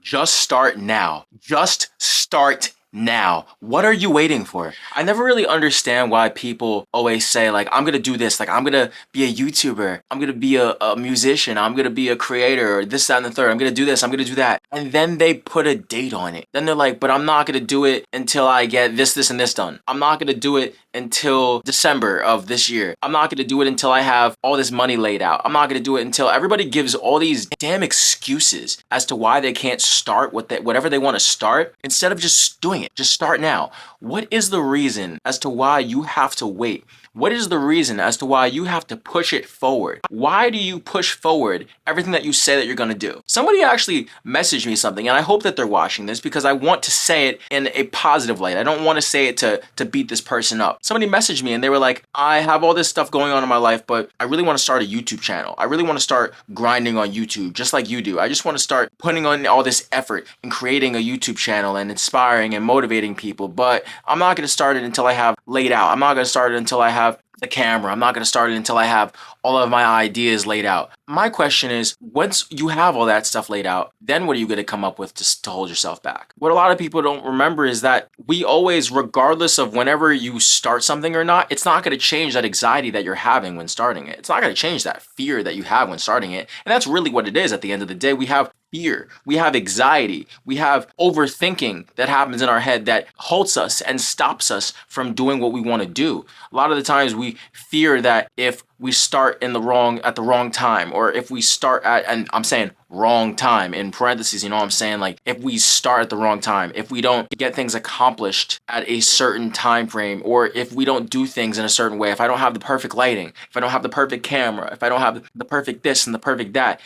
Just start now. Just start now. What are you waiting for? I never really understand why people always say like, I'm gonna do this, like I'm gonna be a YouTuber, I'm gonna be a musician, I'm gonna be a creator, or this, that, and the third, I'm gonna do this, I'm gonna do that. And then they put a date on it. Then they're like, but I'm not gonna do it until I get this, this, and this done. I'm not gonna do it until December of this year. I'm not gonna do it until I have all this money laid out. I'm not gonna do it until everybody gives all these damn excuses as to why they can't start whatever they want to start instead of just doing it. Just start now. What is the reason as to why you have to wait? What is the reason as to why you have to push it forward? Why do you push forward everything that you say that you're gonna do? Somebody actually messaged me something, and I hope that they're watching this because I want to say it in a positive light. I don't want to say it to beat this person up. Somebody messaged me and they were like, I have all this stuff going on in my life, but I really want to start a YouTube channel. I really want to start grinding on YouTube just like you do. I just want to start putting on all this effort and creating a YouTube channel and inspiring and motivating people, but I'm not going to start it until I have laid out. I'm not going to start it until I have the camera. I'm not going to start it until I have all of my ideas laid out. My question is, once you have all that stuff laid out, then what are you going to come up with to hold yourself back? What a lot of people don't remember is that we always, regardless of whenever you start something or not, it's not going to change that anxiety that you're having when starting it. It's not going to change that fear that you have when starting it. And that's really what it is at the end of the day. We have fear, we have anxiety, we have overthinking that happens in our head that halts us and stops us from doing what we want to do. A lot of the times we fear that if we start at the wrong time, or if we start at, and I'm saying wrong time in parentheses, you know what I'm saying? Like if we start at the wrong time, if we don't get things accomplished at a certain time frame, or if we don't do things in a certain way, if I don't have the perfect lighting, if I don't have the perfect camera, if I don't have the perfect this and the perfect that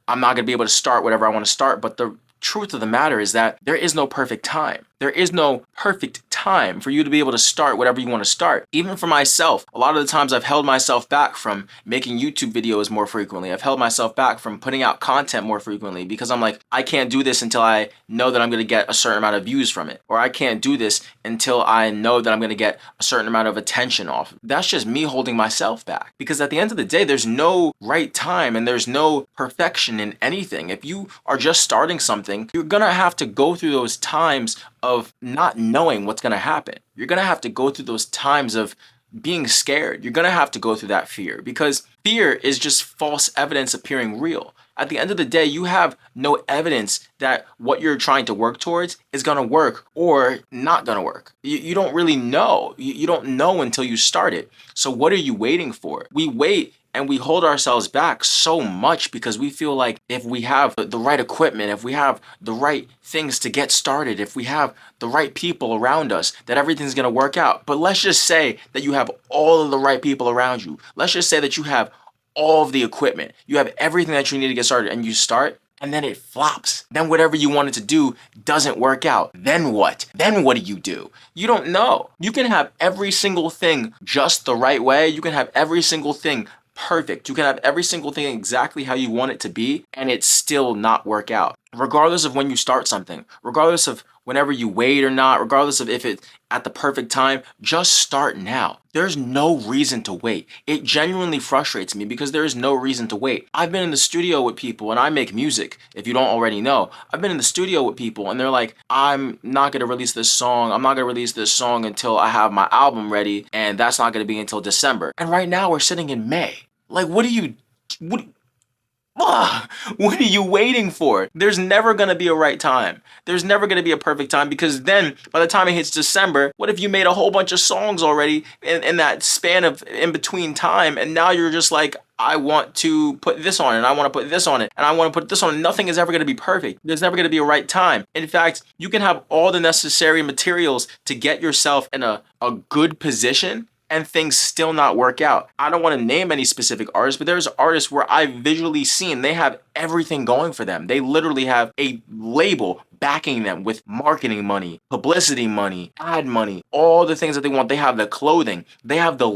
I'm not gonna be able to start whatever I want to start. But the truth of the matter is that there is no perfect time. There is no perfect time for you to be able to start whatever you want to start. Even for myself, a lot of the times I've held myself back from making YouTube videos more frequently. I've held myself back from putting out content more frequently because I'm like, I can't do this until I know that I'm going to get a certain amount of views from it. Or I can't do this until I know that I'm going to get a certain amount of attention off. That's just me holding myself back. Because at the end of the day, there's no right time and there's no perfection in anything. If you are just starting something, you're going to have to go through those times of not knowing what's going to happen. You're going to have to go through those times of being scared. You're going to have to go through that fear because fear is just false evidence appearing real. At the end of the day, you have no evidence that what you're trying to work towards is going to work or not going to work. You don't really know. You don't know until you start it. So what are you waiting for? We wait and we hold ourselves back so much because we feel like if we have the right equipment, if we have the right things to get started, if we have the right people around us, that everything's gonna work out. But let's just say that you have all of the right people around you. Let's just say that you have all of the equipment. You have everything that you need to get started and you start and then it flops. Then whatever you wanted to do doesn't work out. Then what? Then what do? You don't know. You can have every single thing just the right way. You can have every single thing perfect. You can have every single thing exactly how you want it to be and it still not work out. Regardless of when you start something, regardless of whenever you wait or not, regardless of if it's at the perfect time, just start now. There's no reason to wait. It genuinely frustrates me because there is no reason to wait. I've been in the studio with people and I make music, if you don't already know. I've been in the studio with people and they're like, I'm not going to release this song. I'm not going to release this song until I have my album ready and that's not going to be until December. And right now we're sitting in May. Like, what are you waiting for? There's never going to be a right time. There's never going to be a perfect time because then by the time it hits December, what if you made a whole bunch of songs already in that span of in between time and now you're just like, I want to put this on it and I want to put this on it and I want to put this on. Nothing is ever going to be perfect. There's never going to be a right time. In fact, you can have all the necessary materials to get yourself in a good position and things still not work out. I don't want to name any specific artists, but there's artists where I've visually seen they have everything going for them. They literally have a label backing them with marketing money, publicity money, ad money, all the things that they want. They have the clothing, they have the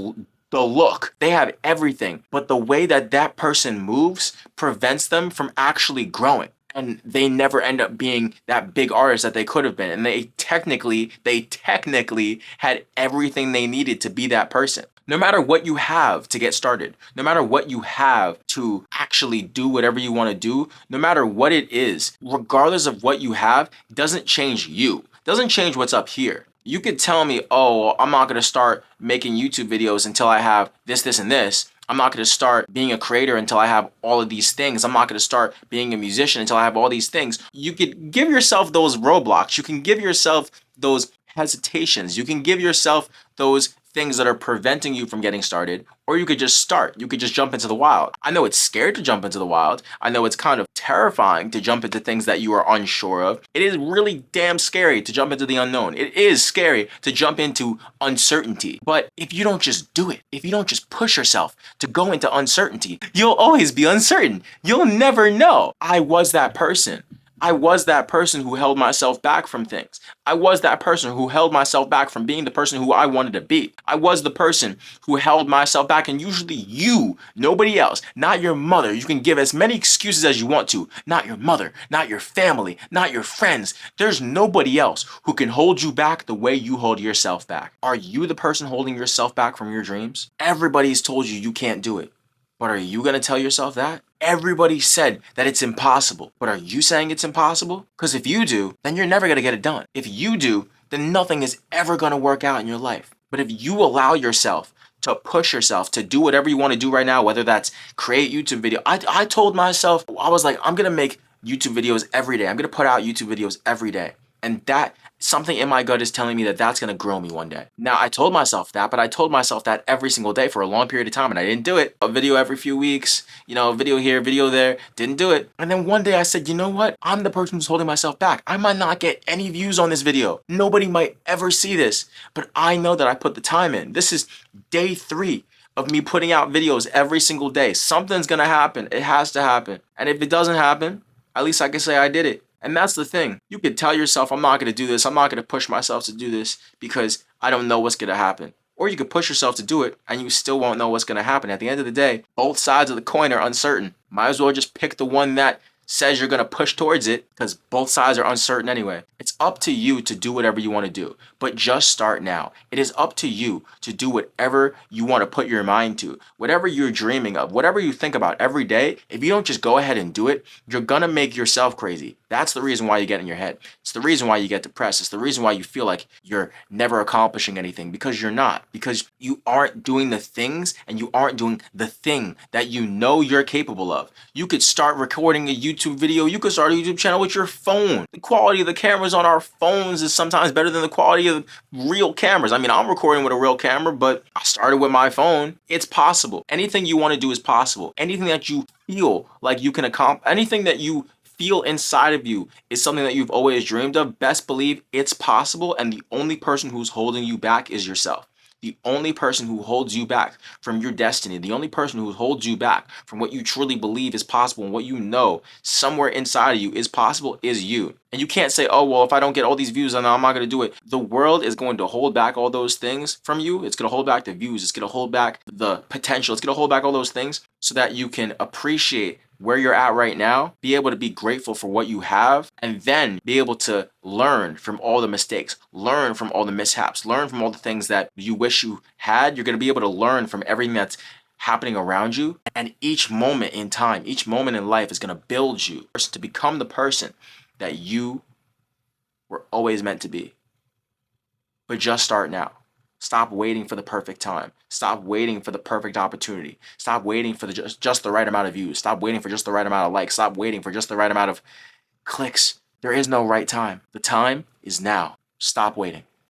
look, they have everything. But the way that that person moves prevents them from actually growing. And they never end up being that big artist that they could have been. And they technically had everything they needed to be that person. No matter what you have to get started, no matter what you have to actually do whatever you want to do, no matter what it is, regardless of what you have, doesn't change you. Doesn't change what's up here. You could tell me, oh, I'm not going to start making YouTube videos until I have this, this, and this. I'm not going to start being a creator until I have all of these things. I'm not going to start being a musician until I have all these things. You could give yourself those roadblocks. You can give yourself those hesitations. You can give yourself those things that are preventing you from getting started, or you could just start. You could just jump into the wild. I know it's scary to jump into the wild. I know it's kind of terrifying to jump into things that you are unsure of. It is really damn scary to jump into the unknown. It is scary to jump into uncertainty. But if you don't just do it, if you don't just push yourself to go into uncertainty, you'll always be uncertain. You'll never know. I was that person. I was that person who held myself back from things. I was that person who held myself back from being the person who I wanted to be. I was the person who held myself back, and usually you, nobody else, not your mother. You can give as many excuses as you want to. Not your mother, not your family, not your friends. There's nobody else who can hold you back the way you hold yourself back. Are you the person holding yourself back from your dreams? Everybody's told you you can't do it. But are you going to tell yourself that? Everybody said that it's impossible. But are you saying it's impossible? Because if you do, then you're never going to get it done. If you do, then nothing is ever going to work out in your life. But if you allow yourself to push yourself to do whatever you want to do right now, whether that's create YouTube video. I told myself, I was like, I'm going to make YouTube videos every day. I'm going to put out YouTube videos every day. And that something in my gut is telling me that that's going to grow me one day. Now, I told myself that, but I told myself that every single day for a long period of time, and I didn't do it. A video every few weeks, a video here, video there, didn't do it. And then one day I said, you know what? I'm the person who's holding myself back. I might not get any views on this video. Nobody might ever see this, but I know that I put the time in. This is day 3 of me putting out videos every single day. Something's going to happen. It has to happen. And if it doesn't happen, at least I can say I did it. And that's the thing. You could tell yourself, I'm not going to do this. I'm not going to push myself to do this because I don't know what's going to happen. Or you could push yourself to do it and you still won't know what's going to happen. At the end of the day, both sides of the coin are uncertain. Might as well just pick the one that says you're going to push towards it because both sides are uncertain anyway. It's up to you to do whatever you want to do, but just start now. It is up to you to do whatever you want to put your mind to, whatever you're dreaming of, whatever you think about every day. If you don't just go ahead and do it, you're going to make yourself crazy. That's the reason why you get in your head. It's the reason why you get depressed. It's the reason why you feel like you're never accomplishing anything, because you're not, because you aren't doing the things and you aren't doing the thing that you know you're capable of. You could start recording a YouTube video. You could start a YouTube channel with your phone. The quality of the cameras on our phones is sometimes better than the quality of real cameras. I mean, I'm recording with a real camera, but I started with my phone. It's possible. Anything you want to do is possible. Anything that you feel like you can accomplish, anything that you feel inside of you is something that you've always dreamed of, best believe it's possible, and the only person who's holding you back is yourself. The only person who holds you back from your destiny, the only person who holds you back from what you truly believe is possible and what you know somewhere inside of you is possible is you. And you can't say, oh, well, if I don't get all these views, then I'm not going to do it. The world is going to hold back all those things from you. It's going to hold back the views. It's going to hold back the potential. It's going to hold back all those things so that you can appreciate where you're at right now, be able to be grateful for what you have, and then be able to learn from all the mistakes, learn from all the mishaps, learn from all the things that you wish you had. You're going to be able to learn from everything that's happening around you. And each moment in time, each moment in life is going to build you to become the person that you were always meant to be. But just start now. Stop waiting for the perfect time. Stop waiting for the perfect opportunity. Stop waiting for just the right amount of views. Stop waiting for just the right amount of likes. Stop waiting for just the right amount of clicks. There is no right time. The time is now. Stop waiting.